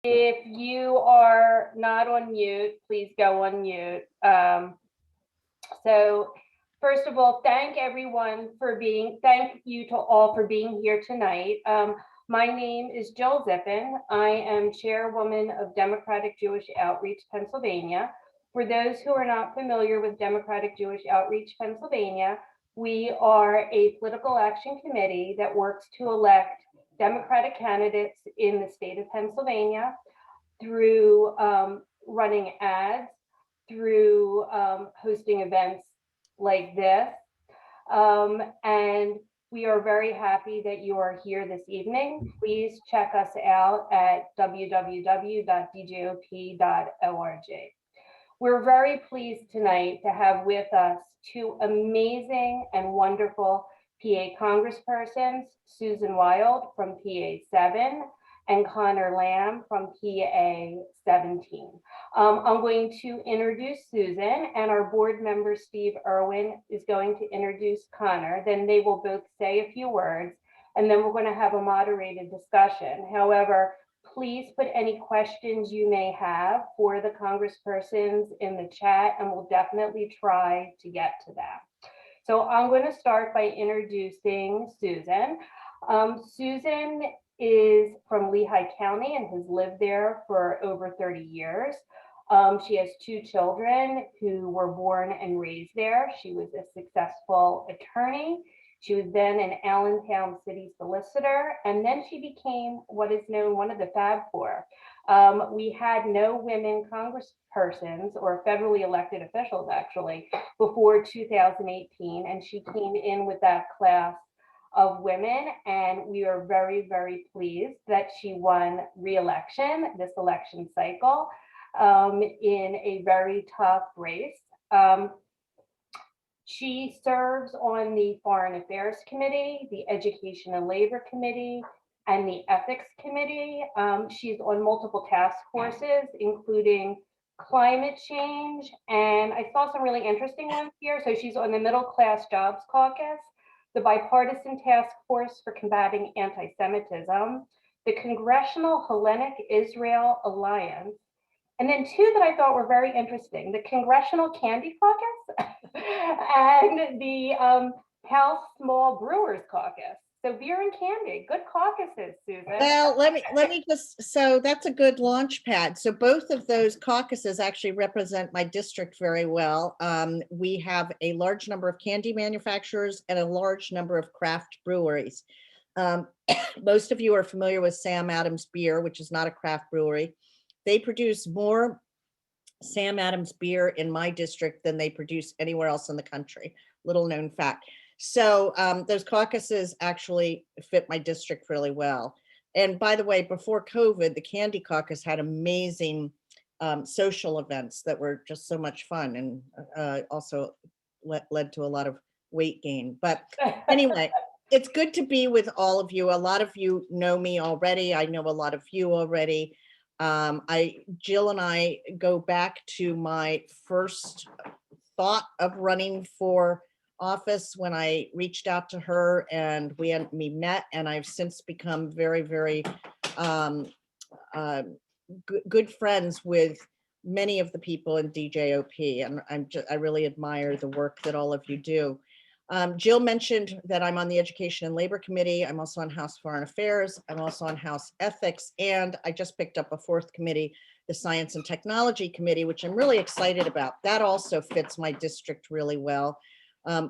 If you are not on mute, please go on mute. So first of all, thank you to all for being here tonight. My name is Jill Zippin. I am chairwoman of Democratic Jewish Outreach Pennsylvania. For those who are not familiar with Democratic Jewish Outreach Pennsylvania, we are a political action committee that works to elect Democratic candidates in the state of Pennsylvania through running ads, through hosting events like this. And we are very happy that you are here this evening. Please check us out at www.djop.org. We're very pleased tonight to have with us two amazing and wonderful PA congresspersons, Susan Wild from PA 7 and Conor Lamb from PA 17. I'm going to introduce Susan, and our board member, Steve Irwin, is going to introduce Conor. Then they will both say a few words, and then we're going to have a moderated discussion. However, please put any questions you may have for the congresspersons in the chat, and we'll definitely try to get to them. So I'm going to start by introducing Susan. Susan is from Lehigh County and has lived there for over 30 years. She has two children who were born and raised there. She was a successful attorney. She was then an Allentown city solicitor, and then she became what is known one of the Fab Four. We had no women congresspersons or federally elected officials actually before 2018, and she came in with that class of women, and we are very, very pleased that she won re-election this election cycle in a very tough race. She serves on the Foreign Affairs Committee, the Education and Labor Committee, and the Ethics Committee. She's on multiple task forces, including climate change, and I saw some really interesting ones here. So she's on the Middle Class Jobs Caucus, the Bipartisan Task Force for Combating Anti-Semitism, the Congressional Hellenic Israel Alliance, and then two that I thought were very interesting, the Congressional Candy Caucus and the House Small Brewers Caucus. So beer and candy, good caucuses, Susan. Well, let me just, so that's a good launch pad. So both of those caucuses actually represent my district very well. We have a large number of candy manufacturers and a large number of craft breweries. Most of you are familiar with Sam Adams Beer, which is not a craft brewery. They produce more Sam Adams beer in my district than they produce anywhere else in the country. Little known fact. So those caucuses actually fit my district really well. And by the way, before COVID, the Candy Caucus had amazing social events that were just so much fun, and also led to a lot of weight gain. But anyway, it's good to be with all of you. A lot of you know me already. I know a lot of you already. Jill and I go back to my first thought of running for office when I reached out to her and we met, and I've since become very, very good friends with many of the people in DJOP, and I really admire the work that all of you do. Jill mentioned that I'm on the Education and Labor Committee. I'm also on House Foreign Affairs. I'm also on House Ethics, and I just picked up a fourth committee, the Science and Technology Committee, which I'm really excited about. That also fits my district really well.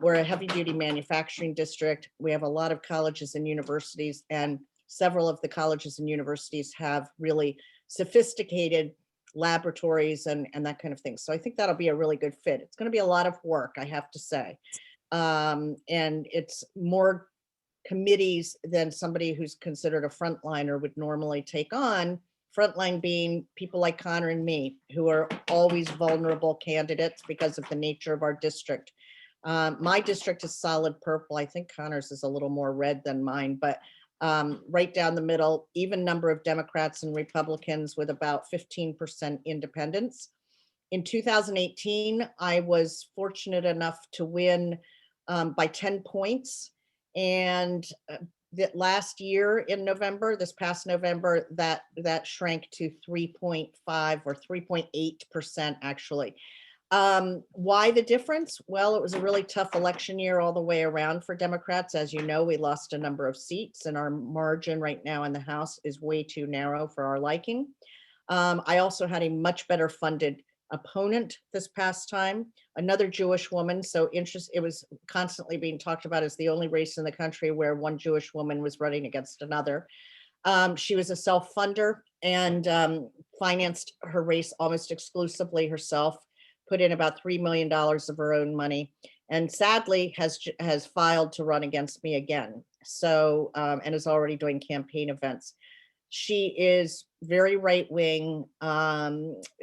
We're a heavy duty manufacturing district. We have a lot of colleges and universities, and several of the colleges and universities have really sophisticated laboratories and that kind of thing. So I think that'll be a really good fit. It's going to be a lot of work, I have to say. And it's more committees than somebody who's considered a frontliner would normally take on. Frontline being people like Conor and me, who are always vulnerable candidates because of the nature of our district. My district is solid purple. I think Conor's is a little more red than mine, but right down the middle, even number of Democrats and Republicans with about 15% independents. In 2018, I was fortunate enough to win by 10 points. And that last year in November, this past November, that shrank to 3.5 or 3.8% actually. Why the difference? Well, it was a really tough election year all the way around for Democrats. As you know, we lost a number of seats and our margin right now in the House is way too narrow for our liking. I also had a much better funded opponent this past time, another Jewish woman. So it was constantly being talked about as the only race in the country where one Jewish woman was running against another. She was a self-funder and financed her race almost exclusively herself, put in about $3 million of her own money, and sadly has filed to run against me again. So, and is already doing campaign events. She is very right-wing.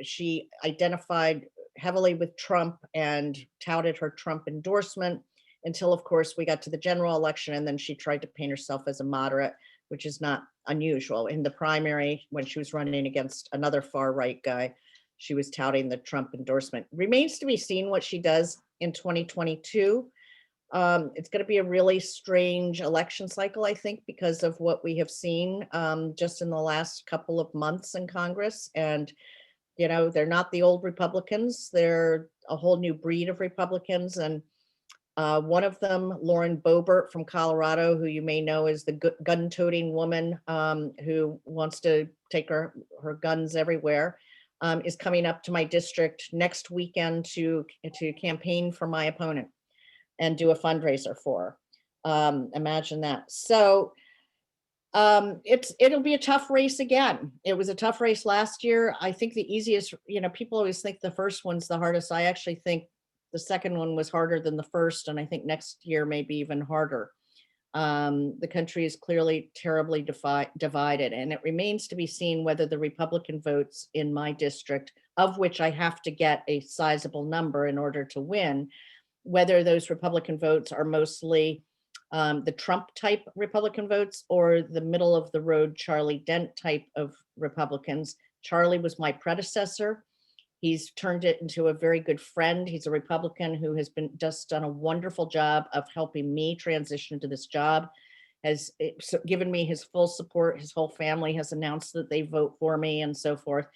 She identified heavily with Trump and touted her Trump endorsement until, of course, we got to the general election, and then she tried to paint herself as a moderate, which is not unusual. In the primary, when she was running against another far-right guy, she was touting the Trump endorsement. Remains to be seen what she does in 2022. It's going to be a really strange election cycle, I think, because of what we have seen just in the last couple of months in Congress. And, you know, they're not the old Republicans. They're a whole new breed of Republicans. And one of them, Lauren Boebert from Colorado, who you may know is the gun-toting woman who wants to take her guns everywhere, is coming up to my district next weekend to campaign for my opponent and do a fundraiser for her. Imagine that. So it'll be a tough race again. It was a tough race last year. I think the easiest, you know, people always think the first one's the hardest. I actually think the second one was harder than the first, and I think next year may be even harder. The country is clearly terribly divided, and it remains to be seen whether the Republican votes in my district, of which I have to get a sizable number in order to win, whether those Republican votes are mostly the Trump type Republican votes or the middle of the road Charlie Dent type of Republicans. Charlie was my predecessor. He's turned it into a very good friend. He's a Republican who has just done a wonderful job of helping me transition to this job, has given me his full support. His whole family has announced that they vote for me and so forth.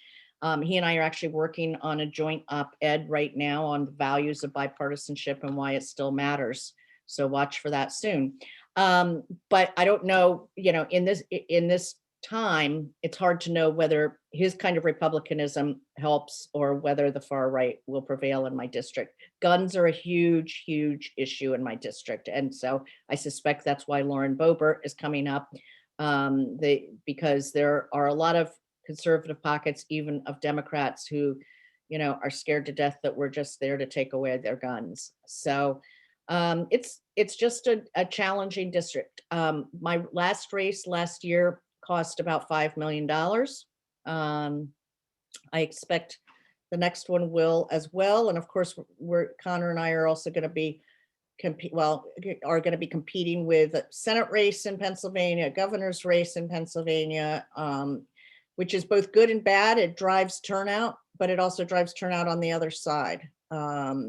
He and I are actually working on a joint op-ed right now on the values of bipartisanship and why it still matters. So watch for that soon. But I don't know, you know, in this time, it's hard to know whether his kind of Republicanism helps or whether the far right will prevail in my district. Guns are a huge, huge issue in my district. And so I suspect that's why Lauren Boebert is coming up, because there are a lot of conservative pockets, even of Democrats who, you know, are scared to death that we're just there to take away their guns. So it's just a challenging district. My last race last year cost about $5 million. I expect the next one will as well. And of course, Conor and I are also going to be competing with a Senate race in Pennsylvania, a governor's race in Pennsylvania, which is both good and bad. It drives turnout, but it also drives turnout on the other side. But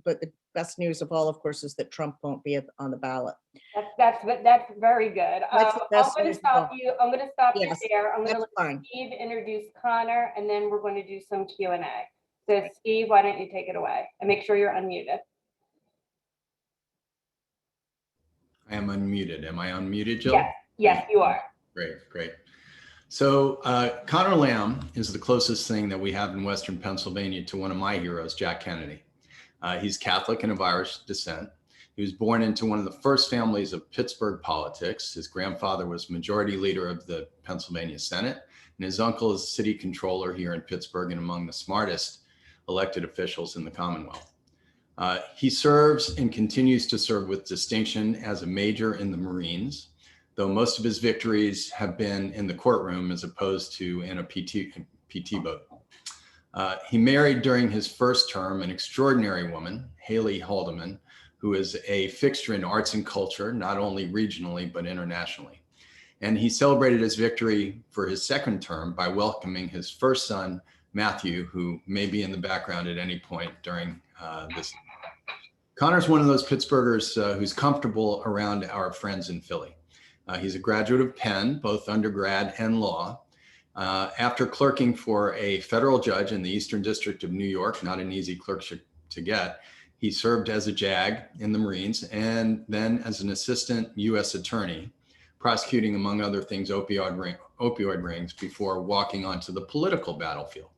the best news of all, of course, is that Trump won't be on the ballot. That's very good. That's the best I'm going news to of all. stop you. I'm going to stop you Yes, there. I'm going to that's let fine. Steve introduce Conor, and then we're going to do some Q&A. So Steve, why don't you take it away and make sure you're unmuted. I am unmuted. Am I unmuted, Jill? Yes, you are. Great. So Conor Lamb is the closest thing that we have in Western Pennsylvania to one of my heroes, Jack Kennedy. He's Catholic and of Irish descent. He was born into one of the first families of Pittsburgh politics. His grandfather was majority leader of the Pennsylvania Senate, and his uncle is city controller here in Pittsburgh and among the smartest elected officials in the Commonwealth. He serves and continues to serve with distinction as a major in the Marines, though most of his victories have been in the courtroom as opposed to in a PT vote. He married during his first term an extraordinary woman, Haley Haldeman, who is a fixture in arts and culture, not only regionally, but internationally. And he celebrated his victory for his second term by welcoming his first son, Matthew, who may be in the background at any point during this. Conor's one of those Pittsburghers who's comfortable around our friends in Philly. He's a graduate of Penn, both undergrad and law. After clerking for a federal judge in the Eastern District of New York, not an easy clerkship to get, he served as a JAG in the Marines and then as an assistant U.S. attorney, prosecuting, among other things, opioid rings before walking onto the political battlefield.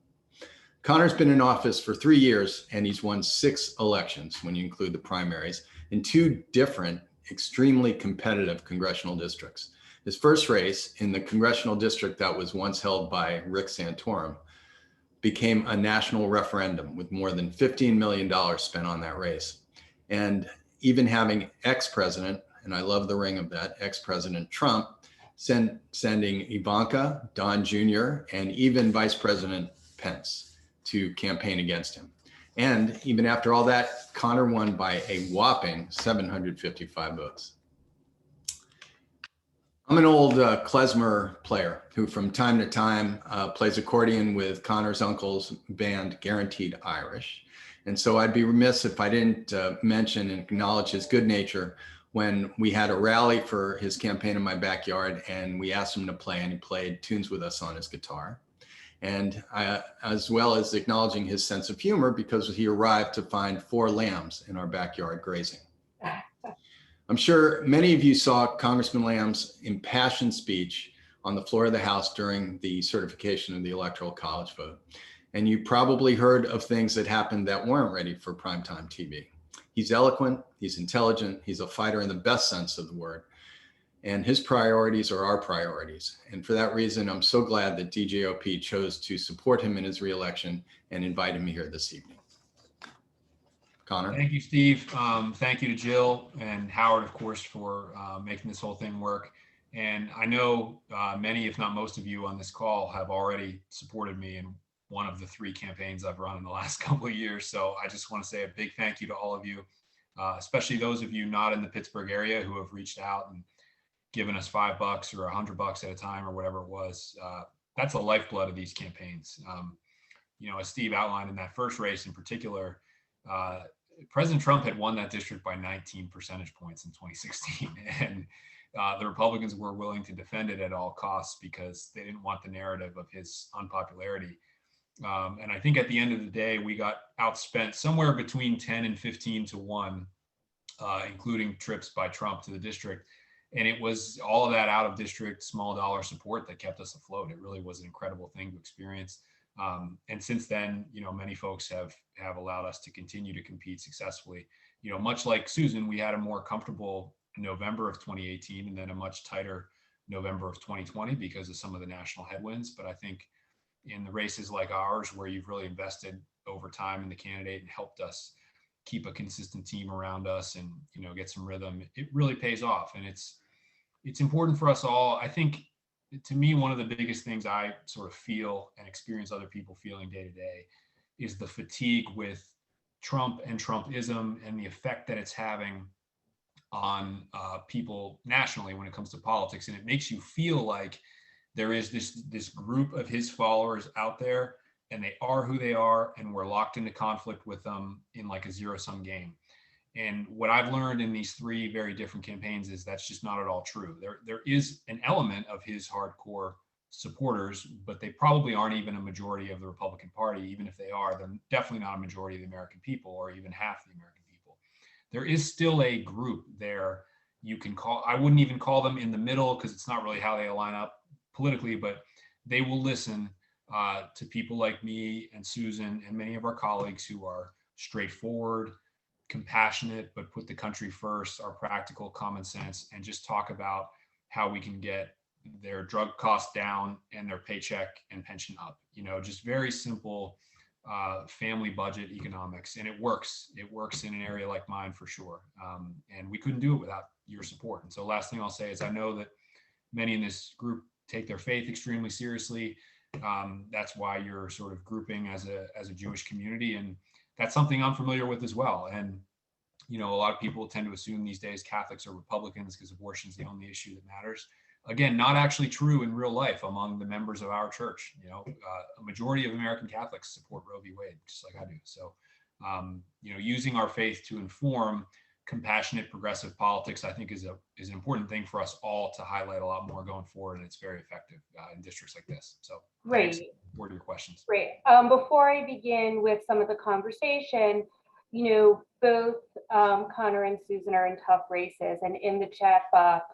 Conor's been in office for 3 years, and he's won 6 elections when you include the primaries in 2 different, extremely competitive congressional districts. His first race in the congressional district that was once held by Rick Santorum became a national referendum with more than $15 million spent on that race. And even having ex-president, and I love the ring of that, ex-President Trump, sending Ivanka, Don Jr., and even Vice President Pence to campaign against him. And even after all that, Conor won by a whopping 755 votes. I'm an old klezmer player who from time to time plays accordion with Conor's uncle's band, Guaranteed Irish. And so I'd be remiss if I didn't mention and acknowledge his good nature when we had a rally for his campaign in my backyard and we asked him to play, and he played tunes with us on his guitar. And as well as acknowledging his sense of humor, because he arrived to find 4 lambs in our backyard grazing. I'm sure many of you saw Congressman Lamb's impassioned speech on the floor of the House during the certification of the Electoral College vote. And you probably heard of things that happened that weren't ready for primetime TV. He's eloquent, he's intelligent, he's a fighter in the best sense of the word. And his priorities are our priorities. And for that reason, I'm so glad that DJOP chose to support him in his reelection and invite him here this evening. Conor. Thank you, Steve. Thank you to Jill and Howard, of course, for making this whole thing work. And I know many, if not most of you on this call have already supported me in one of the 3 campaigns I've run in the last couple of years. So I just want to say a big thank you to all of you, especially those of you not in the Pittsburgh area who have reached out and given us $5 or $100 at a time or whatever it was. That's the lifeblood of these campaigns. You know, as Steve outlined in that first race in particular, President Trump had won that district by 19 percentage points in 2016. And the Republicans were willing to defend it at all costs because they didn't want the narrative of his unpopularity. And I think at the end of the day, we got outspent somewhere between 10 and 15 to 1, including trips by Trump to the district. And it was all of that out of district, small dollar support that kept us afloat. It really was an incredible thing to experience. And since then, you know, many folks have allowed us to continue to compete successfully. You know, much like Susan, we had a more comfortable November of 2018 and then a much tighter November of 2020 because of some of the national headwinds. But I think in the races like ours, where you've really invested over time in the candidate and helped us keep a consistent team around us and, you know, get some rhythm, it really pays off. And it's important for us all. I think, to me, one of the biggest things I sort of feel and experience other people feeling day to day is the fatigue with Trump and Trumpism and the effect that it's having on people nationally when it comes to politics. And it makes you feel like there is this group of his followers out there, and they are who they are, and we're locked into conflict with them in like a zero-sum game. And what I've learned in these 3 very different campaigns is that's just not at all true. There is an element of his hardcore supporters, but they probably aren't even a majority of the Republican Party. Even if they are, they're definitely not a majority of the American people, or even half the American people. There is still a group there you can call, I wouldn't even call them in the middle because it's not really how they align up politically, but they will listen to people like me and Susan and many of our colleagues who are straightforward, compassionate, but put the country first, are practical, common sense, and just talk about how we can get their drug costs down and their paycheck and pension up. You know, just very simple family budget economics. And it works. It works in an area like mine for sure. And we couldn't do it without your support. And so last thing I'll say is I know that many in this group take their faith extremely seriously. That's why you're sort of grouping as a Jewish community. And that's something I'm familiar with as well. And, you know, a lot of people tend to assume these days Catholics are Republicans because abortion is the only issue that matters. Again, not actually true in real life among the members of our church. You know, a majority of American Catholics support Roe v. Wade, just like I do. So, you know, using our faith to inform compassionate progressive politics, I think is an important thing for us all to highlight a lot more going forward, and it's very effective in districts like this. So thanks for your questions. Great. Before I begin with some of the conversation, both Connor and Susan are in tough races, and in the chat box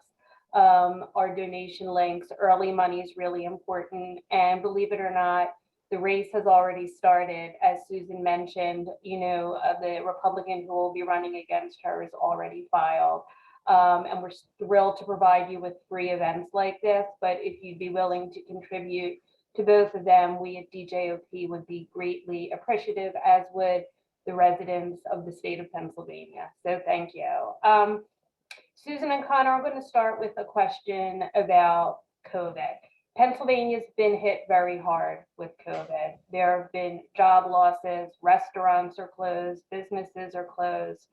are donation links. Early money is really important, and believe it or not, the race has already started. As Susan mentioned, the Republican who will be running against her is already filed. And we're thrilled to provide you with free events like this, but if you'd be willing to contribute to both of them, we at DJOP would be greatly appreciative, as would the residents of the state of Pennsylvania. So thank you. Susan and Connor, I'm going to start with a question about COVID. Pennsylvania's been hit very hard with COVID. There have been job losses, restaurants are closed, businesses are closed.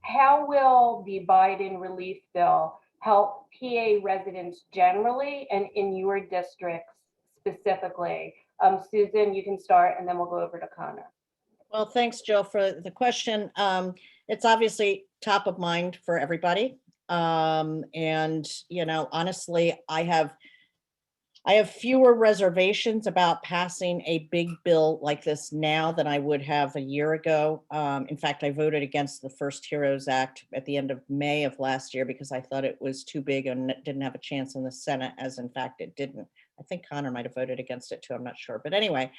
How will the Biden relief bill help PA residents generally and in your districts specifically? Susan, you can start, and then we'll go over to Connor. Well, thanks, Jill, for the question. It's obviously top of mind for everybody. And, honestly, I have fewer reservations about passing a big bill like this now than I would have a year ago. In fact, I voted against the first HEROES Act at the end of May of last year because I thought it was too big and didn't have a chance in the Senate, as in fact it didn't. I think Connor might have voted against it too, I'm not sure. But anyway,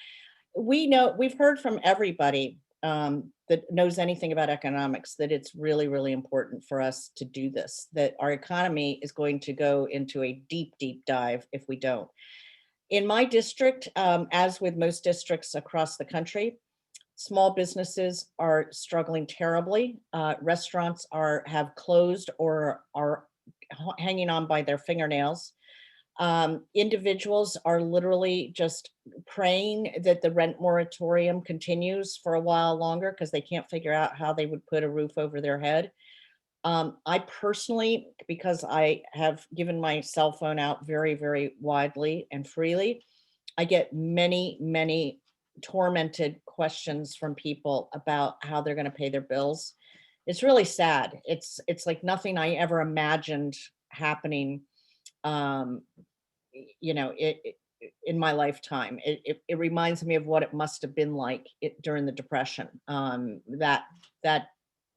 we've heard from everybody that knows anything about economics that it's really, really important for us to do this, that our economy is going to go into a deep, deep dive if we don't. In my district, as with most districts across the country, small businesses are struggling terribly. Restaurants have closed or are hanging on by their fingernails. Individuals are literally just praying that the rent moratorium continues for a while longer because they can't figure out how they would put a roof over their head. I personally, because I have given my cell phone out very, very widely and freely, I get many, many tormented questions from people about how they're going to pay their bills. It's really sad. It's like nothing I ever imagined happening in my lifetime. It reminds me of what it must have been like during the Depression. That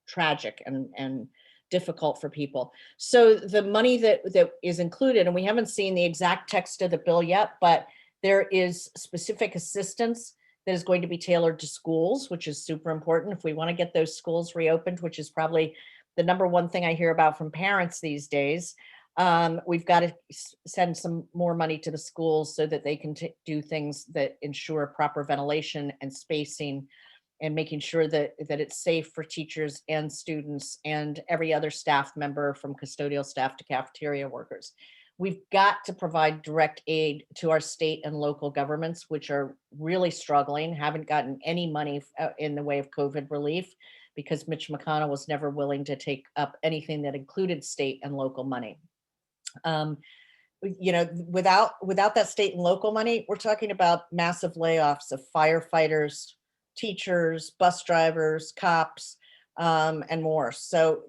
tragic and difficult for people. So the money that is included, and we haven't seen the exact text of the bill yet, but there is specific assistance that is going to be tailored to schools, which is super important if we want to get those schools reopened, which is probably the number one thing I hear about from parents these days. We've got to send some more money to the schools so that they can do things that ensure proper ventilation and spacing and making sure that it's safe for teachers and students and every other staff member, from custodial staff to cafeteria workers. We've got to provide direct aid to our state and local governments, which are really struggling, haven't gotten any money in the way of COVID relief because Mitch McConnell was never willing to take up anything that included state and local money. Without that state and local money, we're talking about massive layoffs of firefighters, teachers, bus drivers, cops, and more. So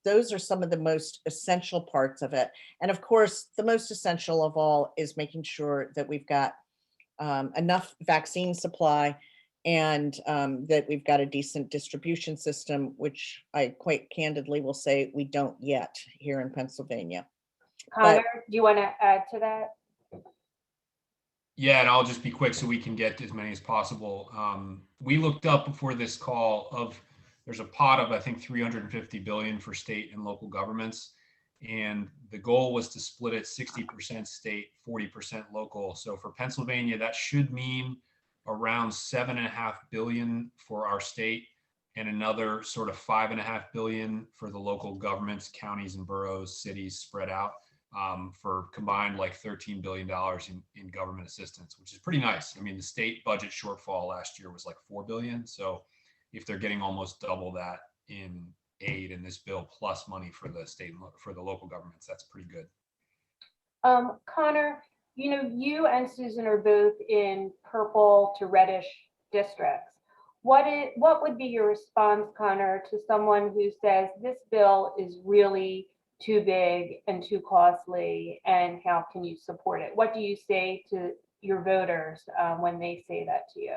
those are some of the most essential parts of it. And of course, the most essential of all is making sure that we've got enough vaccine supply and that we've got a decent distribution system, which I quite candidly will say we don't yet here in Pennsylvania. Connor, do you want to add to that? Yeah, and I'll just be quick so we can get to as many as possible. We looked up before this call there's a pot of, I think, 350 billion for state and local governments. And the goal was to split it 60% state, 40% local. So for Pennsylvania, that should mean around 7.5 billion for our state and another sort of 5.5 billion for the local governments, counties and boroughs, cities spread out. For combined like $13 billion in government assistance, which is pretty nice. I mean, the state budget shortfall last year was like 4 billion. So if they're getting almost double that in aid in this bill, plus money for the state and for the local governments, that's pretty good. Connor, you and Susan are both in purple to reddish districts. what would be your response, Connor, to someone who says this bill is really too big and too costly, and how can you support it? What do you say to your voters when they say that to you?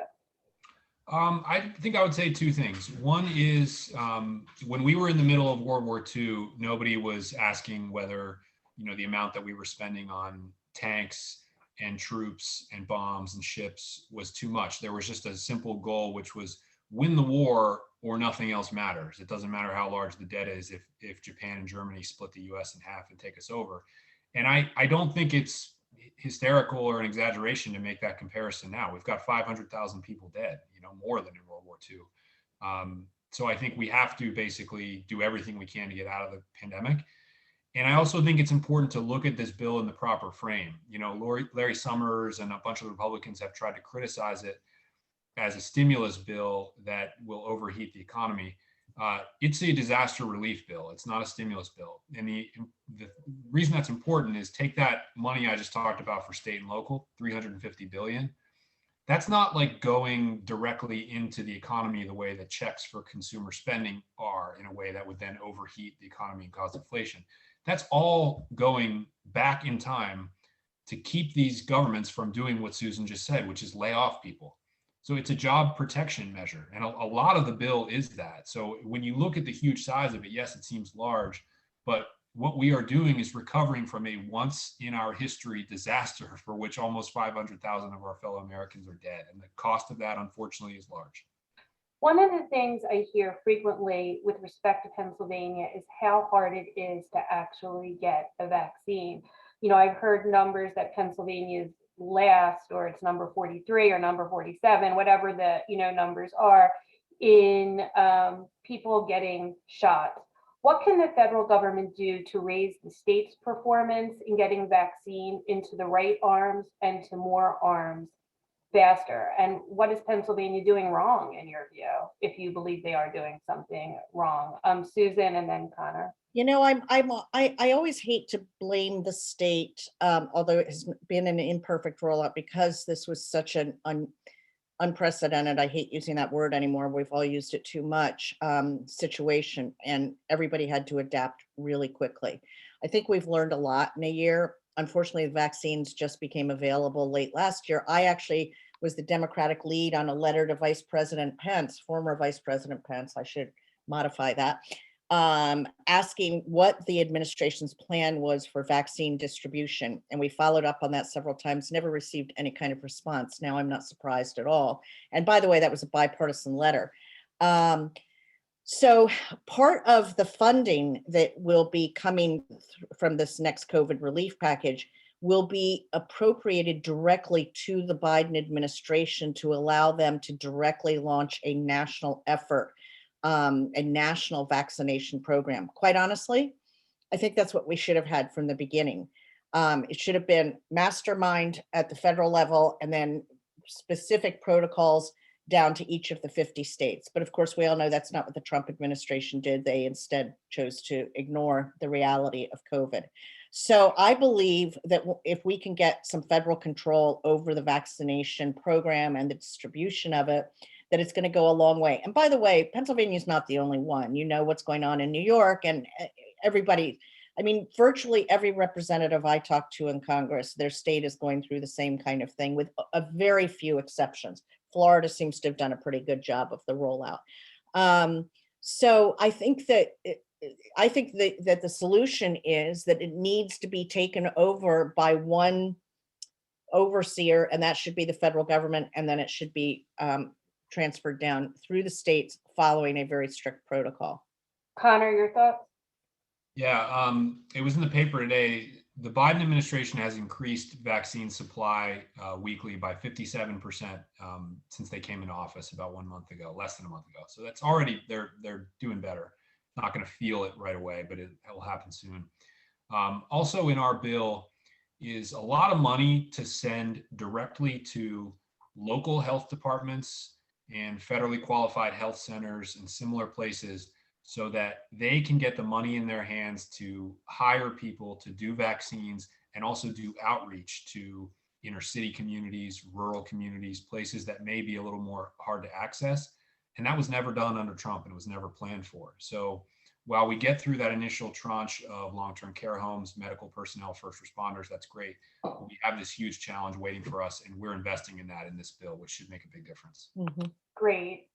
I think I would say two things. One is when we were in the middle of World War II, nobody was asking whether, the amount that we were spending on tanks and troops and bombs and ships was too much. There was just a simple goal, which was win the war or nothing else matters. It doesn't matter how large the debt is if Japan and Germany split the US in half and take us over. And I don't think it's hysterical or an exaggeration to make that comparison now. We've got 500,000 people dead, more than in World War II. So I think we have to basically do everything we can to get out of the pandemic. And I also think it's important to look at this bill in the proper frame. Larry Summers and a bunch of Republicans have tried to criticize it as a stimulus bill that will overheat the economy. It's a disaster relief bill. It's not a stimulus bill. And the reason that's important is take that money I just talked about for state and local, $350 billion. That's not like going directly into the economy the way that checks for consumer spending are, in a way that would then overheat the economy and cause inflation. That's all going back in time to keep these governments from doing what Susan just said, which is lay off people. So it's a job protection measure. And a lot of the bill is that. So when you look at the huge size of it, yes, it seems large, but what we are doing is recovering from a once in our history disaster for which almost 500,000 of our fellow Americans are dead. And the cost of that, unfortunately, is large. One of the things I hear frequently with respect to Pennsylvania is how hard it is to actually get a vaccine. I've heard numbers that Pennsylvania's last, or it's number 43 or number 47, whatever the numbers are, in people getting shot. What can the federal government do to raise the state's performance in getting vaccine into the right arms and to more arms faster? And what is Pennsylvania doing wrong, in your view, if you believe they are doing something wrong? Susan, and then Connor. I always hate to blame the state, although it has been an imperfect rollout, because this was such an unprecedented, I hate using that word anymore, we've all used it too much, situation, and everybody had to adapt really quickly. I think we've learned a lot in a year. Unfortunately, the vaccines just became available late last year. I actually was the Democratic lead on a letter to Vice President Pence, former Vice President Pence, I should modify that, asking what the administration's plan was for vaccine distribution. And we followed up on that several times, never received any kind of response. Now I'm not surprised at all. And by the way, that was a bipartisan letter. So part of the funding that will be coming from this next COVID relief package will be appropriated directly to the Biden administration to allow them to directly launch a national effort, a national vaccination program. Quite honestly, I think that's what we should have had from the beginning. It should have been mastermind at the federal level and then specific protocols down to each of the 50 states. But of course, we all know that's not what the Trump administration did. They instead chose to ignore the reality of COVID. So I believe that if we can get some federal control over the vaccination program and the distribution of it, that it's going to go a long way. And by the way, Pennsylvania is not the only one. You know what's going on in New York, and everybody, virtually every representative I talk to in Congress, their state is going through the same kind of thing with a very few exceptions. Florida seems to have done a pretty good job of the rollout. So I think that that the solution is that it needs to be taken over by one overseer, and that should be the federal government, and then it should be transferred down through the states following a very strict protocol. Connor, your thoughts? Yeah, it was in the paper today. The Biden administration has increased vaccine supply weekly by 57% since they came into office about 1 month ago, less than a month ago. So that's already, they're doing better. Not going to feel it right away, but it will happen soon. Also in our bill is a lot of money to send directly to local health departments and federally qualified health centers and similar places, so that they can get the money in their hands to hire people to do vaccines and also do outreach to inner city communities, rural communities, places that may be a little more hard to access. And that was never done under Trump, and it was never planned for. So while we get through that initial tranche of long-term care homes, medical personnel, first responders, that's great. We have this huge challenge waiting for us, and we're investing in that in this bill, which should make a big difference. Great.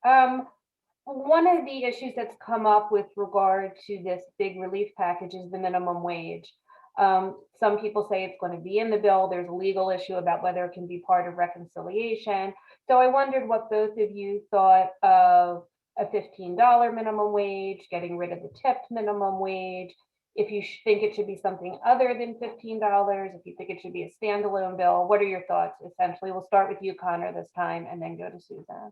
One of the issues that's come up with regard to this big relief package is the minimum wage. Some people say it's going to be in the bill. There's a legal issue about whether it can be part of reconciliation. So I wondered what both of you thought of a $15 minimum wage, getting rid of the tipped minimum wage, if you think it should be something other than $15, if you think it should be a standalone bill. What are your thoughts? Essentially, we'll start with you, Connor, this time, and then go to Susan.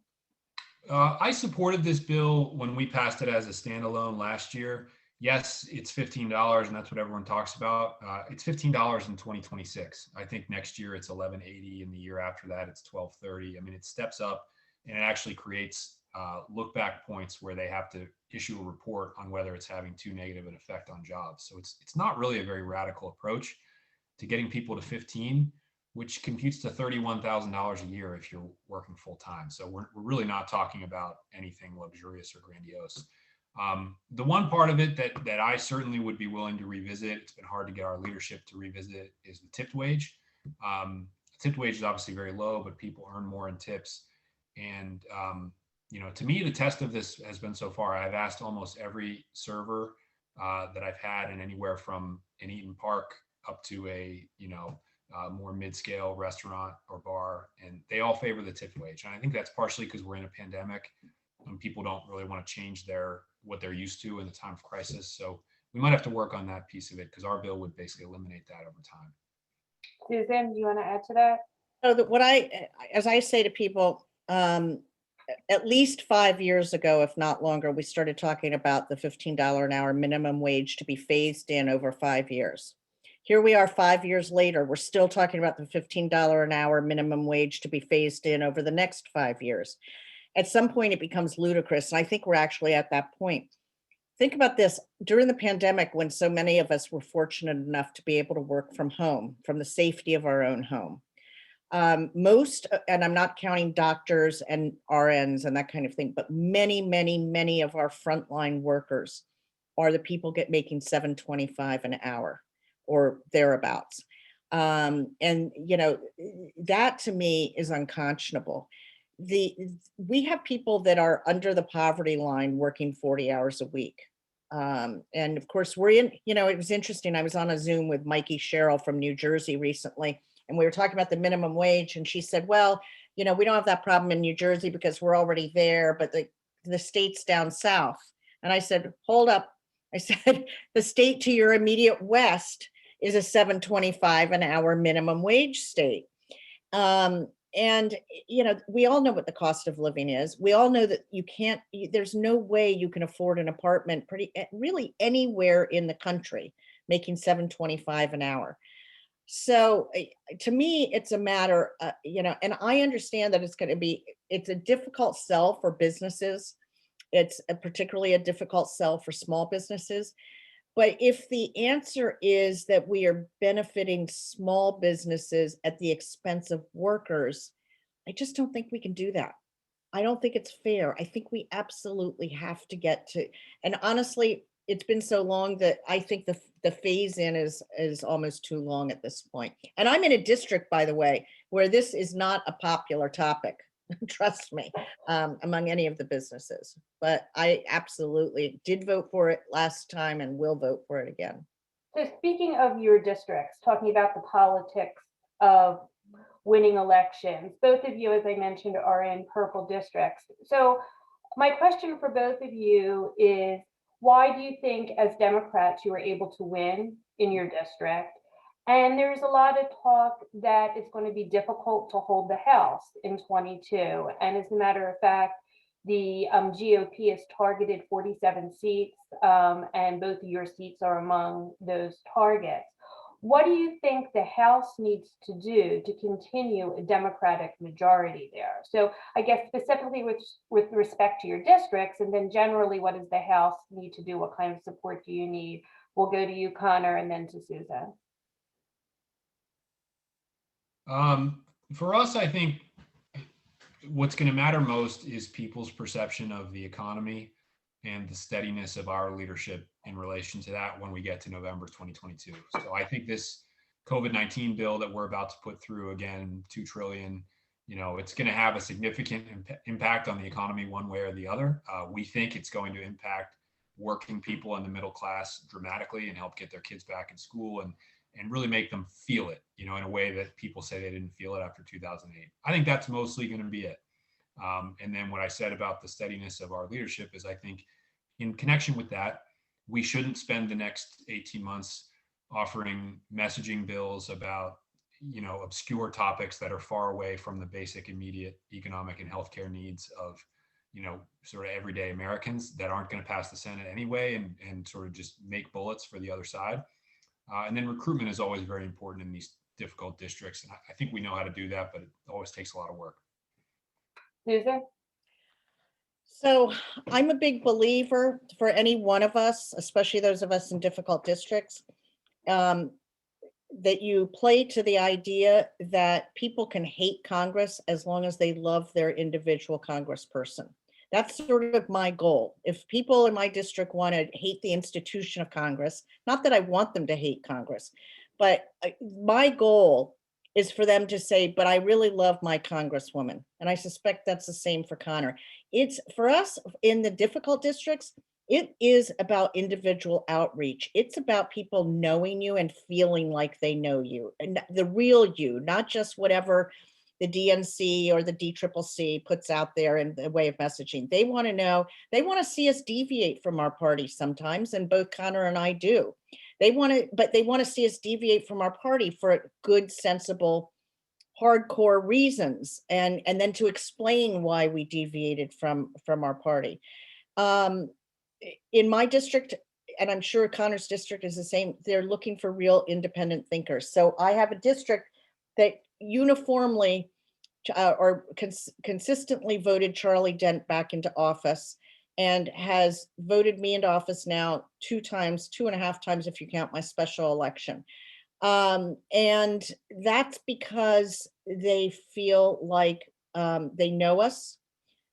I supported this bill when we passed it as a standalone last year. Yes, it's $15, and that's what everyone talks about. It's $15 in 2026. I think next year it's $11.80, and the year after that it's $12.30. I mean, it steps up, and it actually creates look back points where they have to issue a report on whether it's having too negative an effect on jobs. So it's not really a very radical approach to getting people to 15, which computes to $31,000 a year if you're working full time. So we're really not talking about anything luxurious or grandiose. The one part of it that I certainly would be willing to revisit, it's been hard to get our leadership to revisit, is the tipped wage. Tipped wage is obviously very low, but people earn more in tips. And to me, the test of this has been so far, I've asked almost every server that I've had in anywhere from an Eaton Park up to a more mid-scale restaurant or bar, and they all favor the tipped wage. And I think that's partially because we're in a pandemic and people don't really want to change what they're used to in the time of crisis. So we might have to work on that piece of it, because our bill would basically eliminate that over time. Susan, do you want to add to that? So as I say to people, at least 5 years ago, if not longer, we started talking about the $15 an hour minimum wage to be phased in over 5 years. Here we are 5 years later, we're still talking about the $15 an hour minimum wage to be phased in over the next 5 years. At some point, it becomes ludicrous. And I think we're actually at that point. Think about this. During the pandemic, when so many of us were fortunate enough to be able to work from home, from the safety of our own home, most, and I'm not counting doctors and RNs and that kind of thing, but many of our frontline workers are the people making $7.25 an hour or thereabouts. And that to me is unconscionable. We have people that are under the poverty line working 40 hours a week. And of course we're in, it was interesting. I was on a Zoom with Mikey Sherrill from New Jersey recently, and we were talking about the minimum wage. And she said, well, we don't have that problem in New Jersey because we're already there, but the states down south. And I said, hold up. I said, the state to your immediate west is a $7.25 an hour minimum wage state. And, we all know what the cost of living is. We all know that there's no way you can afford an apartment really anywhere in the country making $7.25 an hour. So to me, it's a matter, and I understand that it's a difficult sell for businesses. It's particularly a difficult sell for small businesses. But if the answer is that we are benefiting small businesses at the expense of workers, I just don't think we can do that. I don't think it's fair. I think we absolutely have to get to, and honestly, it's been so long that I think the phase in is almost too long at this point. And I'm in a district, by the way, where this is not a popular topic. Trust me, among any of the businesses. But I absolutely did vote for it last time and will vote for it again. So speaking of your districts, talking about the politics of winning elections, both of you, as I mentioned, are in purple districts. So my question for both of you is, why do you think as Democrats you were able to win in your district? And there's a lot of talk that it's going to be difficult to hold the House in 22. And as a matter of fact, the GOP has targeted 47 seats, and both of your seats are among those targets. What do you think the House needs to do to continue a Democratic majority there? So I guess specifically with respect to your districts, and then generally, what does the House need to do? What kind of support do you need? We'll go to you, Connor, and then to Susan. For us, I think what's going to matter most is people's perception of the economy and the steadiness of our leadership in relation to that when we get to November 2022. So I think this COVID-19 bill that we're about to put through, again, 2 trillion, it's going to have a significant impact on the economy one way or the other. We think it's going to impact working people in the middle class dramatically and help get their kids back in school and really make them feel it, in a way that people say they didn't feel it after 2008. I think that's mostly going to be it. And then what I said about the steadiness of our leadership is, I think in connection with that, we shouldn't spend the next 18 months offering messaging bills about, obscure topics that are far away from the basic immediate economic and healthcare needs of, sort of everyday Americans that aren't going to pass the Senate anyway, and sort of just make bullets for the other side. And then recruitment is always very important in these difficult districts. And I think we know how to do that, but it always takes a lot of work. Susan? So I'm a big believer for any one of us, especially those of us in difficult districts, that you play to the idea that people can hate Congress as long as they love their individual congressperson. That's sort of my goal. If people in my district want to hate the institution of Congress, not that I want them to hate Congress, but my goal is for them to say, but I really love my congresswoman. And I suspect that's the same for Conor. It's for us in the difficult districts, it is about individual outreach. It's about people knowing you and feeling like they know you, and the real you, not just whatever the DNC or the DCCC puts out there in the way of messaging. They want to know, they want to see us deviate from our party sometimes, and both Conor and I do. But they want to see us deviate from our party for good, sensible, hardcore reasons, and then to explain why we deviated from our party. In my district, and I'm sure Conor's district is the same, they're looking for real independent thinkers. So I have a district that uniformly consistently voted Charlie Dent back into office, and has voted me into office now 2 times, 2.5 times if you count my special election. And that's because they feel like they know us.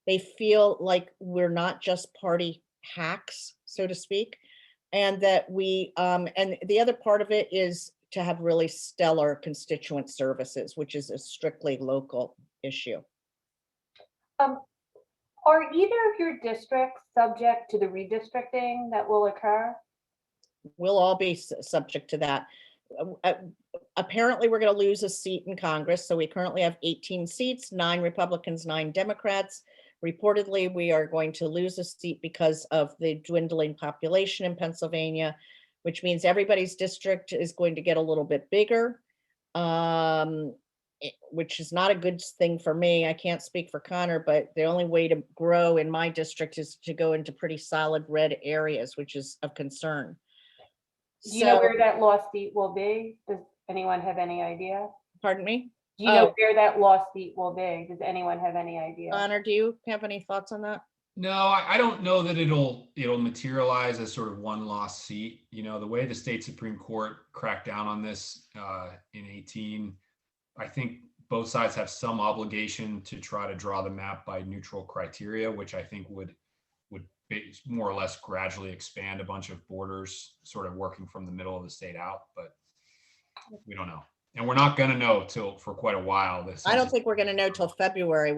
They feel like we're not just party hacks, so to speak. And that we, and the other part of it is to have really stellar constituent services, which is a strictly local issue. Are either of your districts subject to the redistricting that will occur? We'll all be subject to that. Apparently, we're going to lose a seat in Congress. So we currently have 18 seats, 9 Republicans, 9 Democrats. Reportedly, we are going to lose a seat because of the dwindling population in Pennsylvania, which means everybody's district is going to get a little bit bigger, which is not a good thing for me. I can't speak for Conor, but the only way to grow in my district is to go into pretty solid red areas, which is of concern. Do you know where that lost seat will be? Does anyone have any idea? Pardon me? Do you know where that lost seat will be? Does anyone have any idea? Conor, do you have any thoughts on that? No, I don't know that it'll materialize as sort of one lost seat. The way the state Supreme Court cracked down on this in 2018, I think both sides have some obligation to try to draw the map by neutral criteria, which I think would more or less gradually expand a bunch of borders, sort of working from the middle of the state out. But we don't know. And we're not going to know for quite a while. I don't think we're going to know till February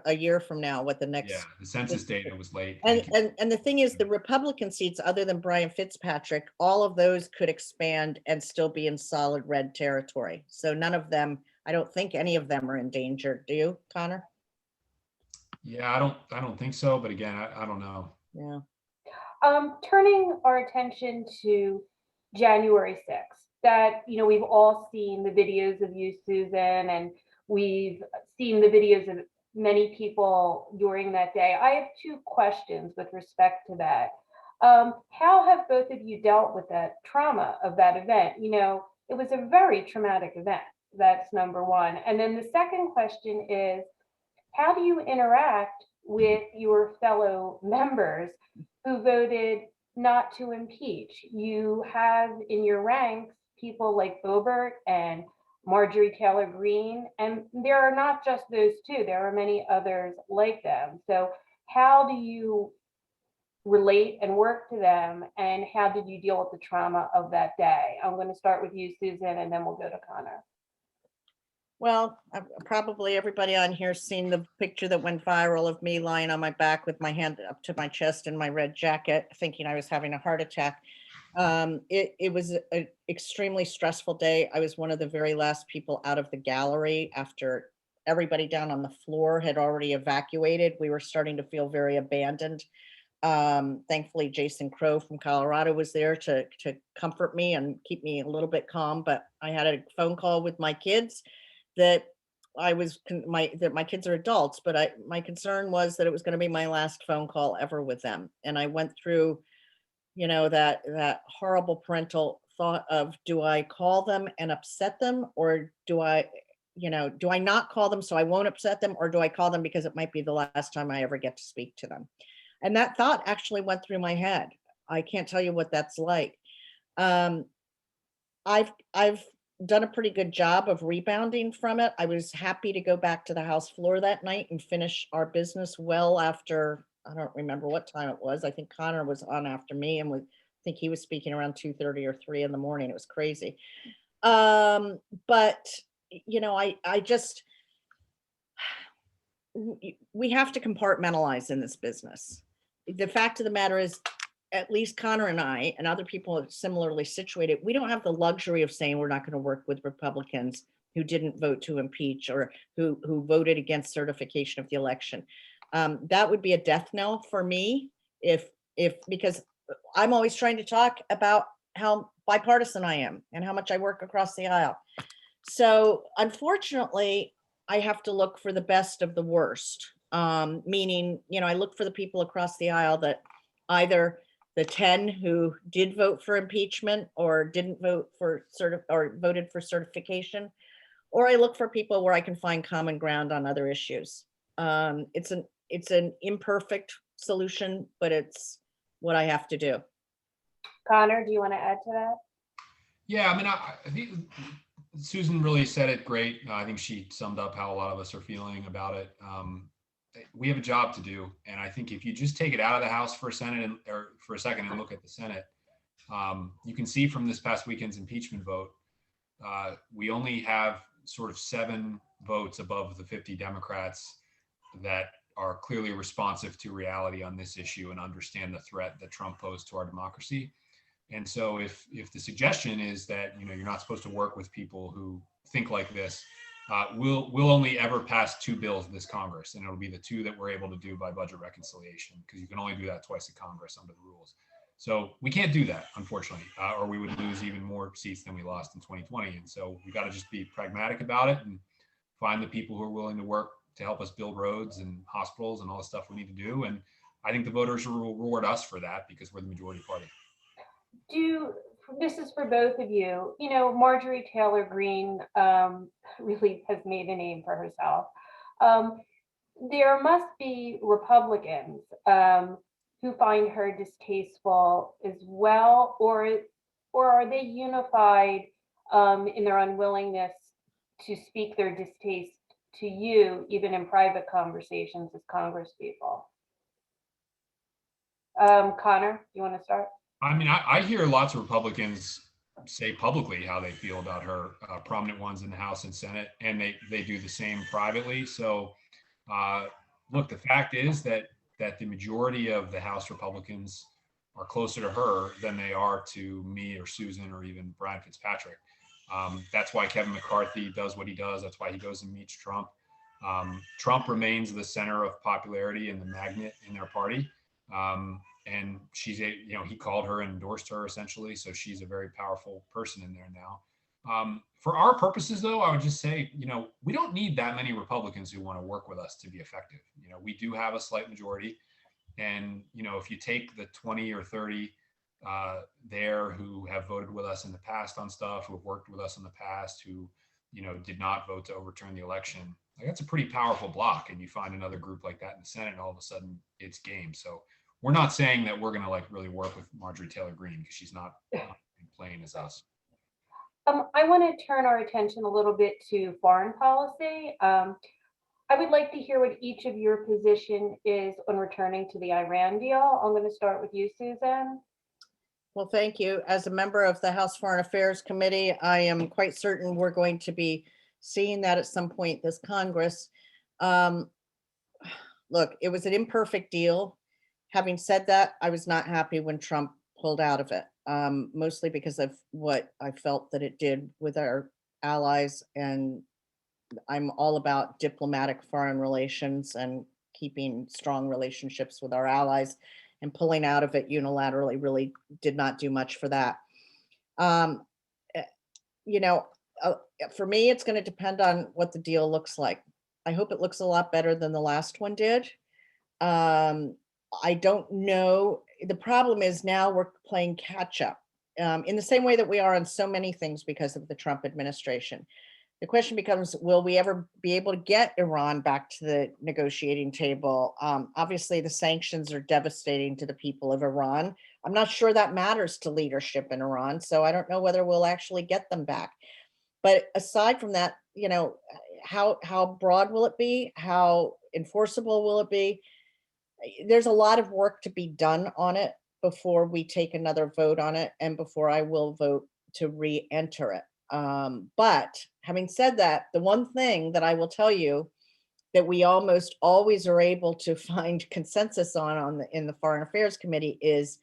a year from now, what the next. Yeah, the census data was late. And the thing is, the Republican seats, other than Brian Fitzpatrick, all of those could expand and still be in solid red territory. So none of them, I don't think any of them are in danger. Do you, Conor? Yeah, I don't think so. But again, I don't know. Yeah. Turning our attention to January 6th. That, we've all seen the videos of you, Susan, and we've seen the videos of many people during that day. I have 2 questions with respect to that. How have both of you dealt with that trauma of that event? It was a very traumatic event. That's number one. And then the second question is, how do you interact with your fellow members who voted not to impeach? You have in your ranks people like Boebert and Marjorie Taylor Greene, and there are not just those two, there are many others like them. So how do you relate and work to them, and how did you deal with the trauma of that day? I'm going to start with you, Susan, and then we'll go to Connor. Well, probably everybody on here's seen the picture that went viral of me lying on my back with my hand up to my chest in my red jacket, thinking I was having a heart attack. It was an extremely stressful day. I was one of the very last people out of the gallery after everybody down on the floor had already evacuated. We were starting to feel very abandoned. Thankfully, Jason Crow from Colorado was there to comfort me and keep me a little bit calm. But I had a phone call with my kids that my kids are adults, but my concern was that it was going to be my last phone call ever with them. And I went through, that horrible parental thought of, do I call them and upset them, or do I not call them so I won't upset them, or do I call them because it might be the last time I ever get to speak to them? And that thought actually went through my head. I can't tell you what that's like. I've done a pretty good job of rebounding from it. I was happy to go back to the House floor that night and finish our business well after, I don't remember what time it was. I think Conor was on after me, and I think he was speaking around 2:30 or 3 in the morning. It was crazy. But I just, we have to compartmentalize in this business. The fact of the matter is, at least Conor and I and other people similarly situated, we don't have the luxury of saying we're not going to work with Republicans who didn't vote to impeach or who voted against certification of the election. That would be a death knell for me because I'm always trying to talk about how bipartisan I am and how much I work across the aisle. So unfortunately, I have to look for the best of the worst, meaning, I look for the people across the aisle that either the 10 who did vote for impeachment or didn't vote for or voted for certification, or I look for people where I can find common ground on other issues. It's an imperfect solution, but it's what I have to do. Connor, do you want to add to that? Yeah, I mean, I think Susan really said it great. I think she summed up how a lot of us are feeling about it. We have a job to do, and I think if you just take it out of the House for a second and look at the Senate, you can see from this past weekend's impeachment vote, we only have sort of 7 votes above the 50 Democrats that are clearly responsive to reality on this issue and understand the threat that Trump posed to our democracy. And so if the suggestion is that you're not supposed to work with people who think like this, we'll only ever pass 2 bills this Congress, and it'll be the 2 that we're able to do by budget reconciliation, because you can only do that twice in Congress under the rules. So we can't do that, unfortunately, or we would lose even more seats than we lost in 2020. And so we got to just be pragmatic about it and find the people who are willing to work to help us build roads and hospitals and all the stuff we need to do. And I think the voters will reward us for that because we're the majority party. This is for both of you. Marjorie Taylor Greene really has made a name for herself. There must be Republicans who find her distasteful as well, or are they unified in their unwillingness to speak their distaste to you, even in private conversations as Congresspeople? Connor, you want to start? I mean, I hear lots of Republicans say publicly how they feel about her, prominent ones in the House and Senate, and they do the same privately. So, look, the fact is that the majority of the House Republicans are closer to her than they are to me or Susan or even Brian Fitzpatrick. That's why Kevin McCarthy does what he does. That's why he goes and meets Trump. Trump remains the center of popularity and the magnet in their party. And she's he called her and endorsed her essentially. So she's a very powerful person in there now. For our purposes, though, I would just say, we don't need that many Republicans who want to work with us to be effective. We do have a slight majority. And, if you take the 20 or 30 there who have voted with us in the past on stuff, who have worked with us in the past, who, did not vote to overturn the election, that's a pretty powerful block. And you find another group like that in the Senate, and all of a sudden it's game. So we're not saying that we're going to really work with Marjorie Taylor Greene, because she's not playing as us. I want to turn our attention a little bit to foreign policy. I would like to hear what each of your position is on returning to the Iran deal. I'm going to start with you, Susan. Well, thank you. As a member of the House Foreign Affairs Committee, I am quite certain we're going to be seeing that at some point this Congress. Um, Look, it was an imperfect deal. Having said that, I was not happy when Trump pulled out of it, mostly because of what I felt that it did with our allies. And I'm all about diplomatic foreign relations and keeping strong relationships with our allies, and pulling out of it unilaterally really did not do much for that. Um, eh, you know, for me, it's going to depend on what the deal looks like. I hope it looks a lot better than the last one did. Um, I don't know. The problem is now we're playing catch up, in the same way that we are on so many things because of the Trump administration. The question becomes, will we ever be able to get Iran back to the negotiating table? Obviously, the sanctions are devastating to the people of Iran. I'm not sure that matters to leadership in Iran, so I don't know whether we'll actually get them back. But aside from that, how broad will it be? How enforceable will it be? There's a lot of work to be done on it before we take another vote on it and before I will vote to re-enter it. But having said that, the one thing that I will tell you that we almost always are able to find consensus on in the Foreign Affairs Committee is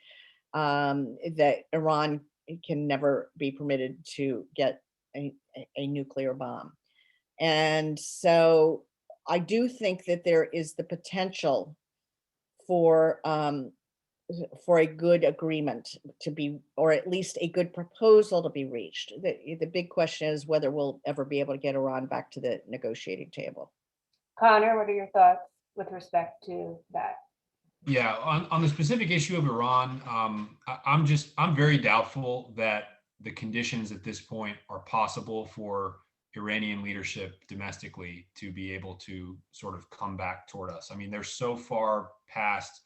that Iran can never be permitted to get a nuclear bomb. And so I do think that there is the potential for a good agreement to be, or at least a good proposal to be reached. The big question is whether we'll ever be able to get Iran back to the negotiating table. Connor, what are your thoughts with respect to that? Yeah, on the specific issue of Iran, I'm very doubtful that the conditions at this point are possible for Iranian leadership domestically to be able to sort of come back toward us. I mean, they're so far past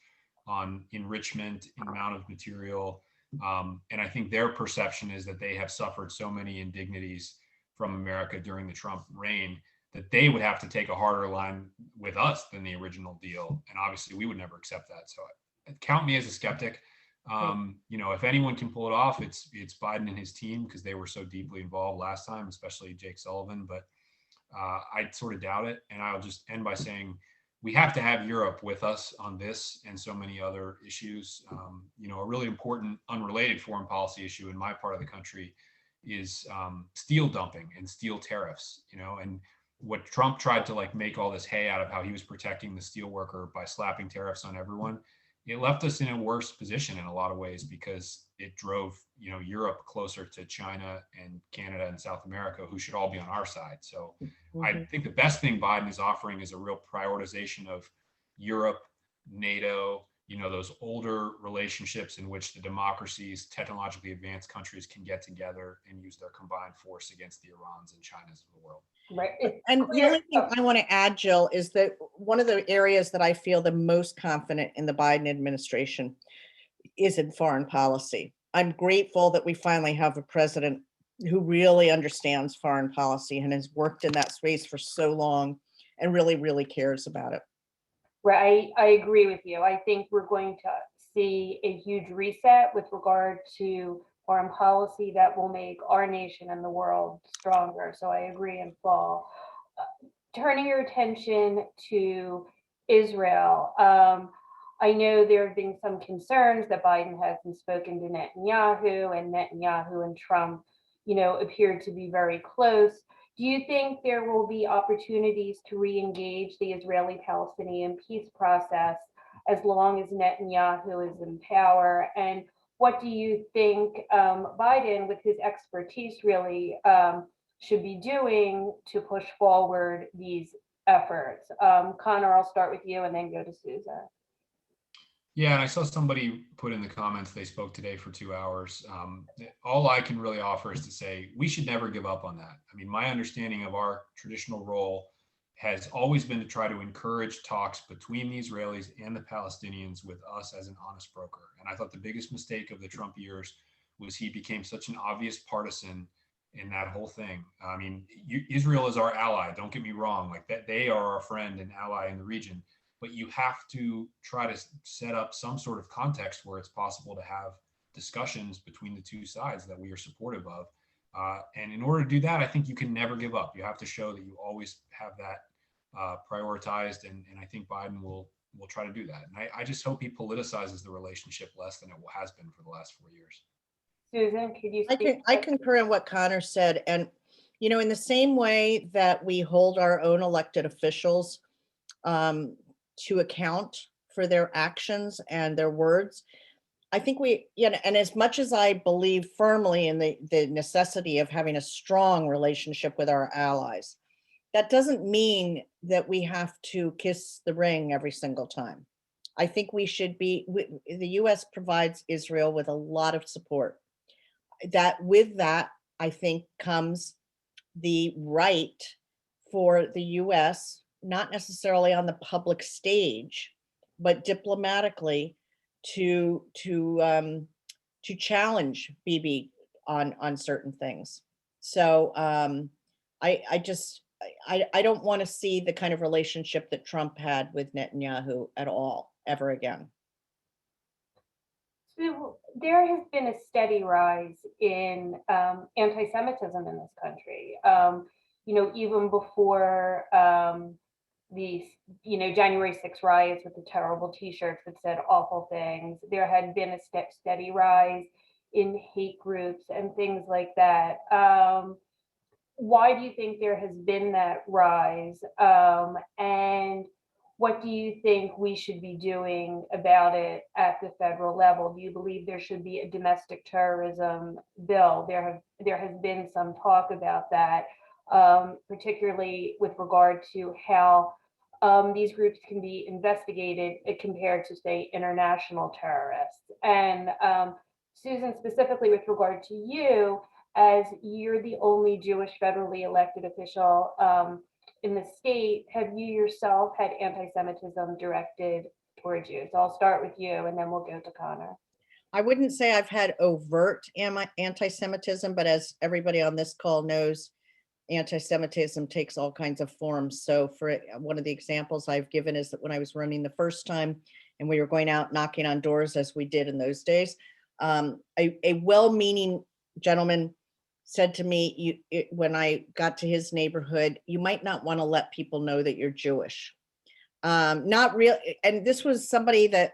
on enrichment, amount of material, and I think their perception is that they have suffered so many indignities from America during the Trump reign that they would have to take a harder line with us than the original deal. And obviously we would never accept that. So count me as a skeptic. If anyone can pull it off, it's Biden and his team, because they were so deeply involved last time, especially Jake Sullivan. But I sort of doubt it. And I'll just end by saying we have to have Europe with us on this and so many other issues. A really important unrelated foreign policy issue in my part of the country is steel dumping and steel tariffs, and what Trump tried to make all this hay out of how he was protecting the steel worker by slapping tariffs on everyone. It left us in a worse position in a lot of ways, because it drove, Europe closer to China and Canada and South America, who should all be on our side. So I think the best thing Biden is offering is a real prioritization of Europe, NATO, those older relationships in which the democracies, technologically advanced countries can get together and use their combined force against the Irans and Chinas of the world. Right. And the only thing I want to add, Jill, is that one of the areas that I feel the most confident in the Biden administration is in foreign policy. I'm grateful that we finally have a president who really understands foreign policy and has worked in that space for so long and really, really cares about it. Right, I agree with you. I think we're going to see a huge reset with regard to foreign policy that will make our nation and the world stronger. So I agree and fall. Turning your attention to Israel, I know there have been some concerns that Biden hasn't spoken to Netanyahu, and Netanyahu and Trump, appeared to be very close. Do you think there will be opportunities to re-engage the Israeli-Palestinian peace process as long as Netanyahu is in power? And what do you think Biden, with his expertise, really should be doing to push forward these efforts? Conor, I'll start with you and then go to Susan. Yeah, and I saw somebody put in the comments they spoke today for 2 hours. All I can really offer is to say we should never give up on that. I mean, my understanding of our traditional role has always been to try to encourage talks between the Israelis and the Palestinians with us as an honest broker. And I thought the biggest mistake of the Trump years was he became such an obvious partisan in that whole thing. I mean, Israel is our ally. Don't get me wrong. Like that, they are our friend and ally in the region. But you have to try to set up some sort of context where it's possible to have discussions between the two sides that we are supportive of. And in order to do that, I think you can never give up. You have to show that you always have that prioritized, and I think Biden will try to do that. And I just hope he politicizes the relationship less than it has been for the last 4 years. Susan, could you I speak? concur in what Connor said. And, you know, in the same way that we hold our own elected officials to account for their actions and their words, I think we, you know, and as much as I believe firmly in the necessity of having a strong relationship with our allies, that doesn't mean that we have to kiss the ring every single time. I think we should be, the US provides Israel with a lot of support. That with that, I think comes the right for the US, not necessarily on the public stage, but diplomatically to challenge Bibi on certain things. So I don't want to see the kind of relationship that Trump had with Netanyahu at all ever again. So there has been a steady rise in anti-Semitism in this country. You know, even before the January 6th riots with the terrible T-shirts that said awful things, there had been a steady rise in hate groups and things like that. Why do you think there has been that rise? And what do you think we should be doing about it at the federal level? Do you believe there should be a domestic terrorism bill? There has been some talk about that, particularly with regard to how these groups can be investigated compared to, say, international terrorists. And Susan, specifically with regard to you, as you're the only Jewish federally elected official in the state, have you yourself had anti-Semitism directed towards you? So I'll start with you and then we'll go to Conor. I wouldn't say I've had overt anti-Semitism, but as everybody on this call knows, anti-Semitism takes all kinds of forms. So for one of the examples I've given is that when I was running the first time and we were going out knocking on doors as we did in those days, a well-meaning gentleman said to me, when I got to his neighborhood, you might not want to let people know that you're Jewish. Not real. And this was somebody that,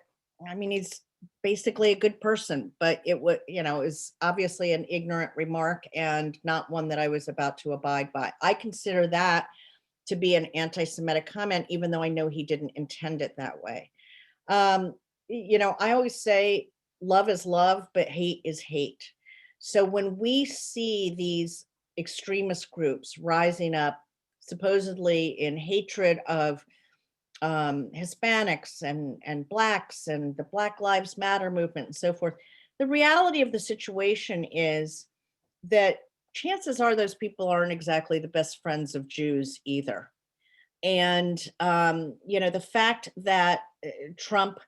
I mean, he's basically a good person, but it was, you know, is obviously an ignorant remark and not one that I was about to abide by. I consider that to be an anti-Semitic comment, even though I know he didn't intend it that way. You know, I always say love is love, but hate is hate. So when we see these extremist groups rising up, supposedly in hatred of Hispanics and Blacks and the Black Lives Matter movement and so forth, the reality of the situation is that chances are those people aren't exactly the best friends of Jews either. And, you know, the fact that Trump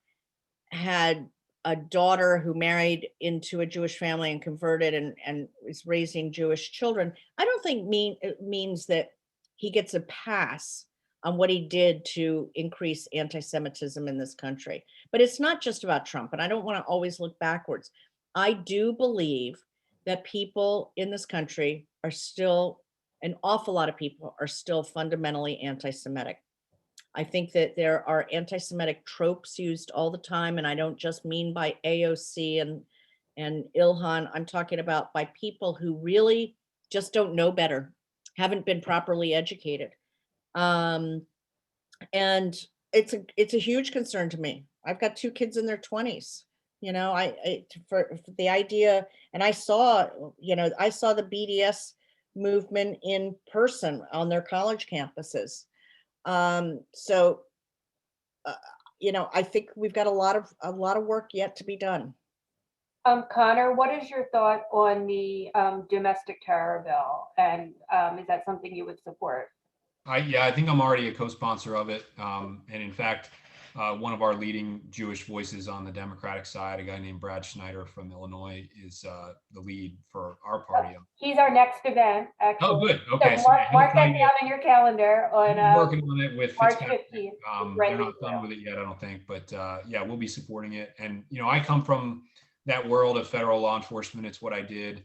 had a daughter who married into a Jewish family and converted and is raising Jewish children, I don't think it means that he gets a pass on what he did to increase anti-Semitism in this country. But it's not just about Trump, and I don't want to always look backwards. I do believe that people in this country are still, an awful lot of people are still fundamentally anti-Semitic. I think that there are anti-Semitic tropes used all the time, and I don't just mean by AOC and Ilhan. I'm talking about by people who really just don't know better, haven't been properly educated. And it's a huge concern to me. I've got 2 kids in their 20s. You know, for the idea, and I saw the BDS movement in person on their college campuses. So, you know, I think we've got a lot of work yet to be done. Conor, what is your thought on the domestic terror bill? And is that something you would support? I think I'm already a co-sponsor of it. And in fact, one of our leading Jewish voices on the Democratic side, a guy named Brad Schneider from Illinois, is the lead for our party. He's our next event, Oh, actually. good. Okay. So mark he'll that tell down you- on your calendar We're on working on it with March Fitzpatrick. 15th. They're not done with it yet, I don't think, but yeah, we'll be supporting it. And I come from that world of federal law enforcement. It's what I did.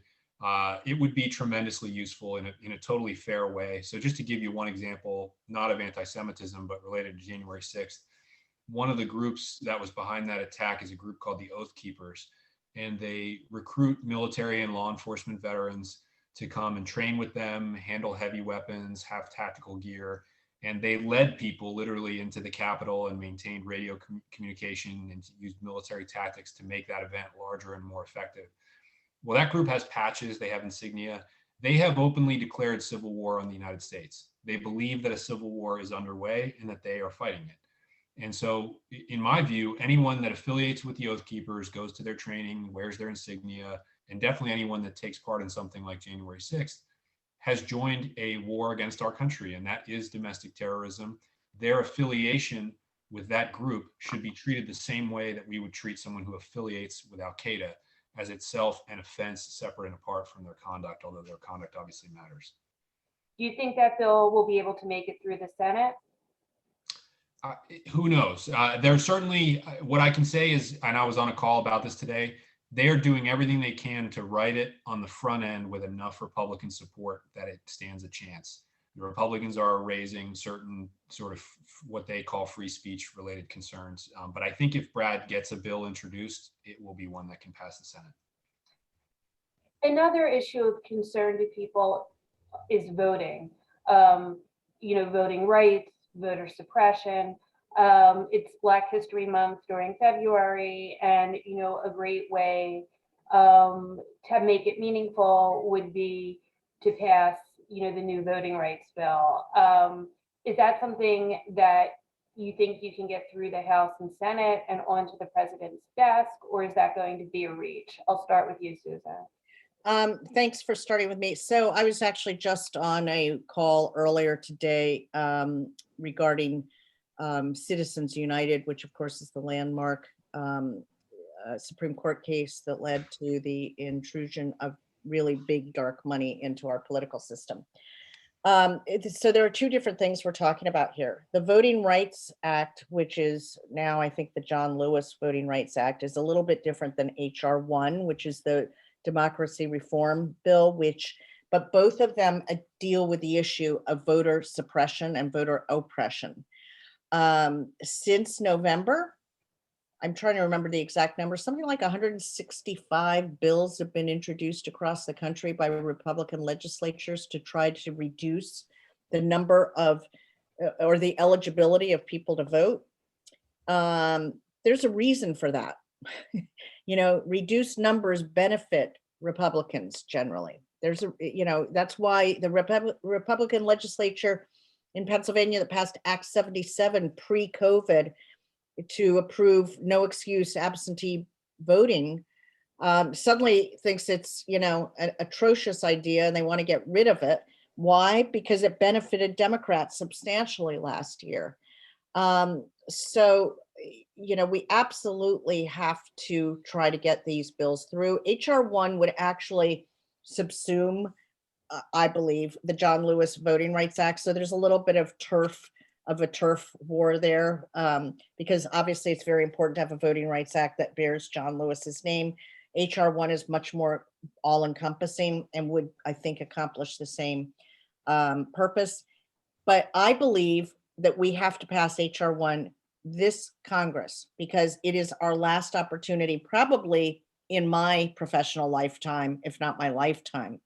It would be tremendously useful in a totally fair way. So just to give you one example, not of anti-Semitism, but related to January 6th, one of the groups that was behind that attack is a group called the Oath Keepers, and they recruit military and law enforcement veterans to come and train with them, handle heavy weapons, have tactical gear. And they led people literally into the Capitol and maintained radio communication and used military tactics to make that event larger and more effective. Well, that group has patches, they have insignia. They have openly declared civil war on the United States. They believe that a civil war is underway and that they are fighting it. And so, in my view, anyone that affiliates with the Oath Keepers, goes to their training, wears their insignia, and definitely anyone that takes part in something like January 6th, has joined a war against our country, and that is domestic terrorism. Their affiliation with that group should be treated the same way that we would treat someone who affiliates with Al Qaeda, as itself an offense separate and apart from their conduct, although their conduct obviously matters. Do you think that bill will be able to make it through the Senate? Who knows? There's certainly, what I can say is, and I was on a call about this today, they are doing everything they can to write it on the front end with enough Republican support that it stands a chance. The Republicans are raising certain sort of what they call free speech related concerns. But I think if Brad gets a bill introduced, it will be one that can pass the Senate. Another issue of concern to people is voting. Voting rights, voter suppression. It's Black History Month during February, and a great way to make it meaningful would be to pass the new voting rights bill. Is that something that you think you can get through the House and Senate and onto the president's desk, or is that going to be a reach? I'll start with you, Susan. Thanks for starting with me. So I was actually just on a call earlier today regarding Citizens United, which of course is the landmark Supreme Court case that led to the intrusion of really big dark money into our political system. So there are two different things we're talking about here. The Voting Rights Act, which is now I think the John Lewis Voting Rights Act, is a little bit different than HR 1, which is the Democracy Reform Bill, but both of them deal with the issue of voter suppression and voter oppression. Since November, I'm trying to remember the exact number, something like 165 bills have been introduced across the country by Republican legislatures to try to reduce the number of, or the eligibility of people to vote. There's a reason for that. Reduced numbers benefit Republicans generally. That's why the Republican legislature in Pennsylvania that passed Act 77 pre-COVID to approve no excuse absentee voting suddenly thinks it's, an atrocious idea and they want to get rid of it. Why? Because it benefited Democrats substantially last year. So we absolutely have to try to get these bills through. HR 1 would actually subsume, I believe, the John Lewis Voting Rights Act. So there's a little bit of a turf war there, because obviously it's very important to have a Voting Rights Act that bears John Lewis's name. HR 1 is much more all-encompassing and would, I think, accomplish the same purpose. But I believe that we have to pass HR 1 this Congress, because it is our last opportunity, probably in my professional lifetime, if not my lifetime.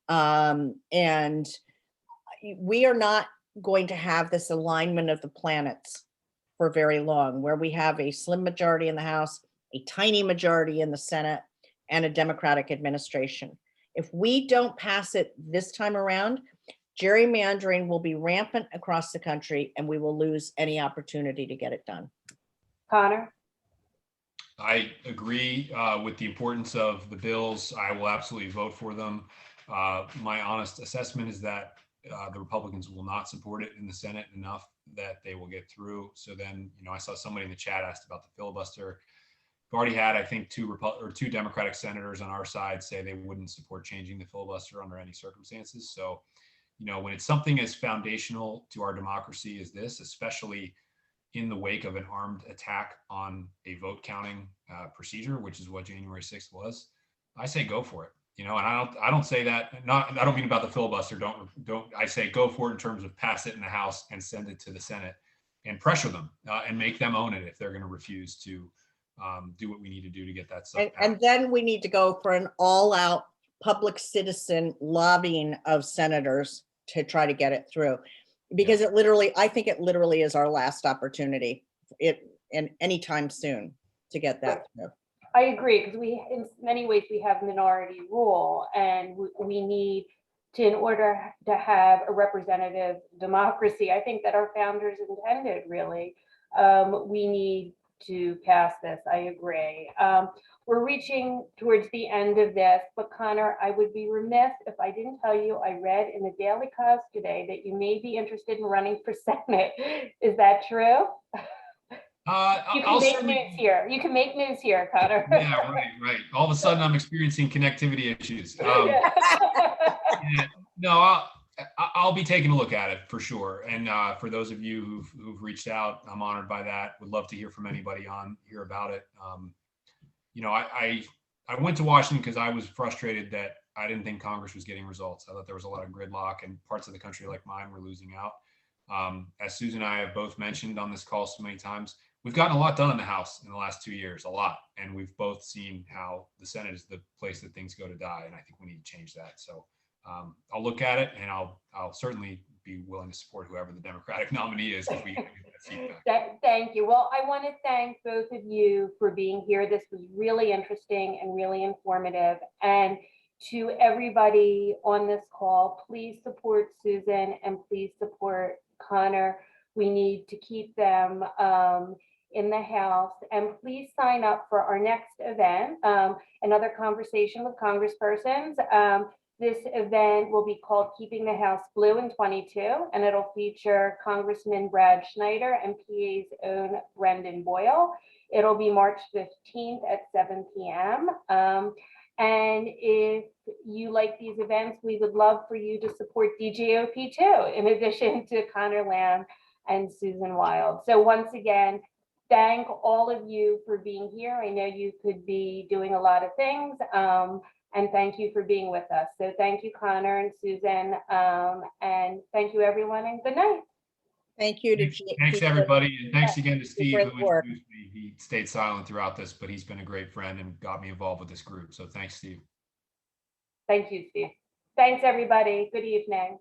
And we are not going to have this alignment of the planets for very long, where we have a slim majority in the House, a tiny majority in the Senate, and a Democratic administration. If we don't pass it this time around, gerrymandering will be rampant across the country and we will lose any opportunity to get it done. Conor? I agree with the importance of the bills. I will absolutely vote for them. My honest assessment is that the Republicans will not support it in the Senate enough that they will get through. So then, I saw somebody in the chat asked about the filibuster. We've already had, I think, two Democratic senators on our side say they wouldn't support changing the filibuster under any circumstances. So, when it's something as foundational to our democracy as this, especially in the wake of an armed attack on a vote counting procedure, which is what January 6th was, I say go for it. And I don't say that, I don't mean about the filibuster. I say go for it in terms of pass it in the House and send it to the Senate and pressure them and make them own it if they're going to refuse to do what we need to do to get that stuff. And then we need to go for an all-out public citizen lobbying of senators to try to get it through. Because I think it literally is our last opportunity and anytime soon to get that through. I agree, because in many ways, we have minority rule, and we need to, in order to have a representative democracy, I think that our founders intended, really, we need to pass this. I agree. We're reaching towards the end of this, but Conor, I would be remiss if I didn't tell you, I read in the Daily Cause today that you may be interested in running for Senate. Is that true? You can make news here. You can make news here, Conor. Yeah, right. All of a sudden, I'm experiencing connectivity issues. No, I'll be taking a look at it for sure. And for those of you who've reached out, I'm honored by that. Would love to hear from anybody on here about it. I went to Washington because I was frustrated that I didn't think Congress was getting results. I thought there was a lot of gridlock, and parts of the country like mine were losing out. As Susan and I have both mentioned on this call so many times, we've gotten a lot done in the House in the last 2 years, a lot. And we've both seen how the Senate is the place that things go to die. And I think we need to change that. So I'll look at it, and I'll certainly be willing to support whoever the Democratic nominee is if we get that feedback. Thank you. Well, I want to thank both of you for being here. This was really interesting and really informative. And to everybody on this call, please support Susan and please support Conor. We need to keep them in the House, and please sign up for our next event, another conversation with congresspersons. This event will be called Keeping the House Blue in 22, and it'll feature Congressman Brad Schneider and PA's own Brendan Boyle. It'll be March 15th at 7 p.m. And if you like these events, we would love for you to support DJOP too, in addition to Conor Lamb and Susan Wild. So once again, thank all of you for being here. I know you could be doing a lot of things, and thank you for being with us. So thank you, Conor and Susan, and thank you, everyone, and good night. Thank you. Thanks, everybody. And thanks again to Steve, who work. introduced me. He stayed silent throughout this, but he's been a great friend and got me involved with this group. So thanks, Steve. Thank you, Steve. Thanks, everybody. Good evening.